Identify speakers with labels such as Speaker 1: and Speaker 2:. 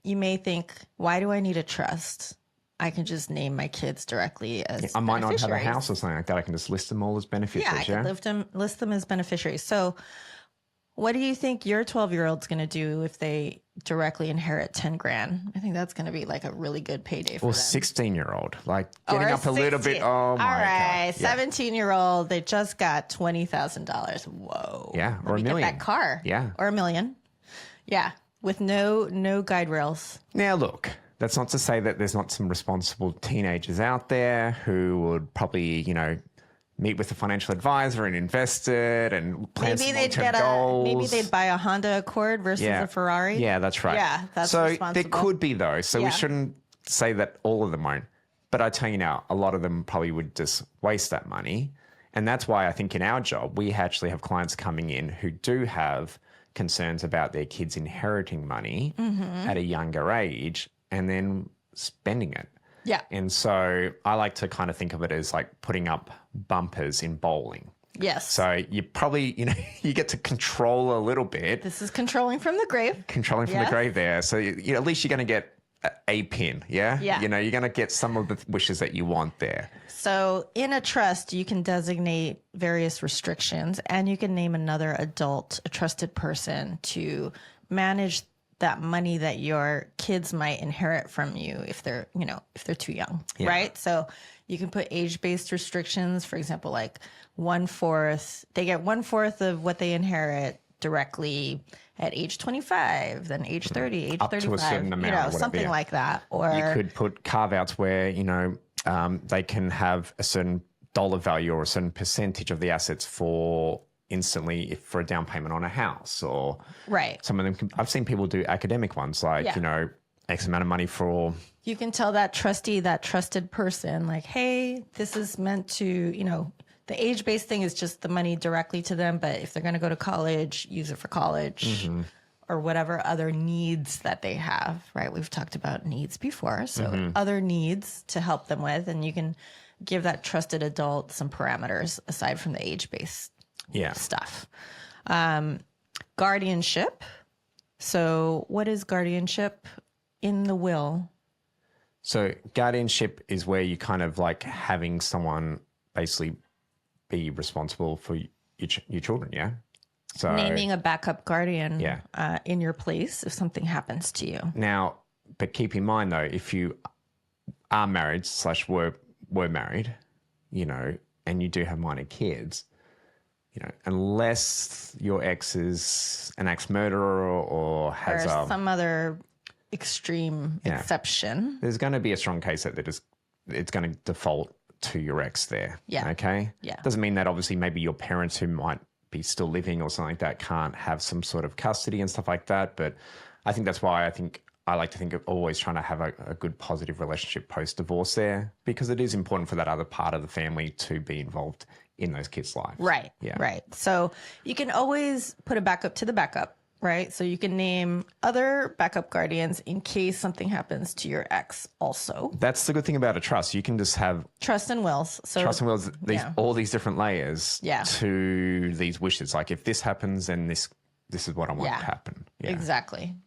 Speaker 1: you may think, why do I need a trust? I can just name my kids directly as
Speaker 2: I might not have a
Speaker 1: beneficiaries.
Speaker 2: house or something like that. I can just list them all as beneficiaries.
Speaker 1: Yeah, I could list them as beneficiaries. So what do you think your 12-year-old's going to do if they directly inherit 10 grand? I think that's going to be like a really good payday for
Speaker 2: Or
Speaker 1: them.
Speaker 2: 16-year-old, like getting
Speaker 1: Or
Speaker 2: up a little bit.
Speaker 1: 16.
Speaker 2: Oh my
Speaker 1: All right,
Speaker 2: God. Yeah.
Speaker 1: 17-year-old, they just got $20,000. Whoa.
Speaker 2: Yeah, or
Speaker 1: Let
Speaker 2: $1
Speaker 1: me
Speaker 2: million.
Speaker 1: get that car.
Speaker 2: Yeah.
Speaker 1: Or $1 million. Yeah, with no guide rails.
Speaker 2: Now, look, that's not to say that there's not some responsible teenagers out there who would probably, meet with a financial advisor and invest it and plan some long-term goals.
Speaker 1: Maybe they'd buy a Honda Accord versus a Ferrari.
Speaker 2: Yeah, that's right.
Speaker 1: Yeah, that's
Speaker 2: so
Speaker 1: responsible.
Speaker 2: there could be though. So
Speaker 1: Yeah.
Speaker 2: we shouldn't say that all of them won't. But I tell you now, a lot of them probably would just waste that money. And that's why I think in our job, we actually have clients coming in who do have concerns about their kids inheriting money at a younger age and then spending it.
Speaker 1: Yeah.
Speaker 2: And so I like to kind of think of it as like putting up bumpers in bowling.
Speaker 1: Yes.
Speaker 2: So you probably, you get to control a little bit.
Speaker 1: This is controlling from the grave.
Speaker 2: Controlling from the grave there. So at least you're going to get a pin, yeah?
Speaker 1: Yeah.
Speaker 2: You're going to get some of the wishes that you want there.
Speaker 1: So in a trust, you can designate various restrictions and you can name another adult, a trusted person to manage that money that your kids might inherit from you if they're too young, right? So you can put age-based restrictions, for example, like 1/4, they get 1/4 of what they inherit directly at age 25, then age 30, age
Speaker 2: Up
Speaker 1: 35,
Speaker 2: to a certain amount or whatever,
Speaker 1: something like that. Or
Speaker 2: you could put carve-outs where, they can have a certain dollar value or a certain percentage of the assets for instantly for a down payment on a house, or some of them I've seen people do academic ones like X amount of money for.
Speaker 1: You can tell that trustee, that trusted person, like, hey, this is meant to, the age-based thing is just the money directly to them, but if they're going to go to college, use it for college or whatever other needs that they have, right? We've talked about needs before, so other needs to help them with, and you can give that trusted adult some parameters aside from the age-based stuff. Guardianship. So what is guardianship in the will?
Speaker 2: So guardianship is where you kind of like having someone basically be responsible for your children, yeah? So
Speaker 1: naming a backup guardian in your place if something happens to you.
Speaker 2: Now, but keep in mind though, if you are married / were married, and you do have minor kids, unless your ex is an ex-murderer or has
Speaker 1: some other extreme exception,
Speaker 2: there's going to be a strong case that it's going to default to your ex there.
Speaker 1: Yeah.
Speaker 2: Okay?
Speaker 1: Yeah.
Speaker 2: Doesn't mean that obviously maybe your parents who might be still living or something like that can't have some sort of custody and stuff like that. But I think that's why I like to think of always trying to have a good positive relationship post-divorce there, because it is important for that other part of the family to be involved in those kids' lives.
Speaker 1: Right.
Speaker 2: Yeah.
Speaker 1: Right. So you can always put a backup to the backup, right? So you can name other backup guardians in case something happens to your ex also.
Speaker 2: That's the good thing about a trust. You can just have
Speaker 1: trust and wills. So
Speaker 2: trust and wills, all these different layers
Speaker 1: Yeah.
Speaker 2: to these wishes. Like if this happens, then this is what I want to happen. Yeah.
Speaker 1: Exactly.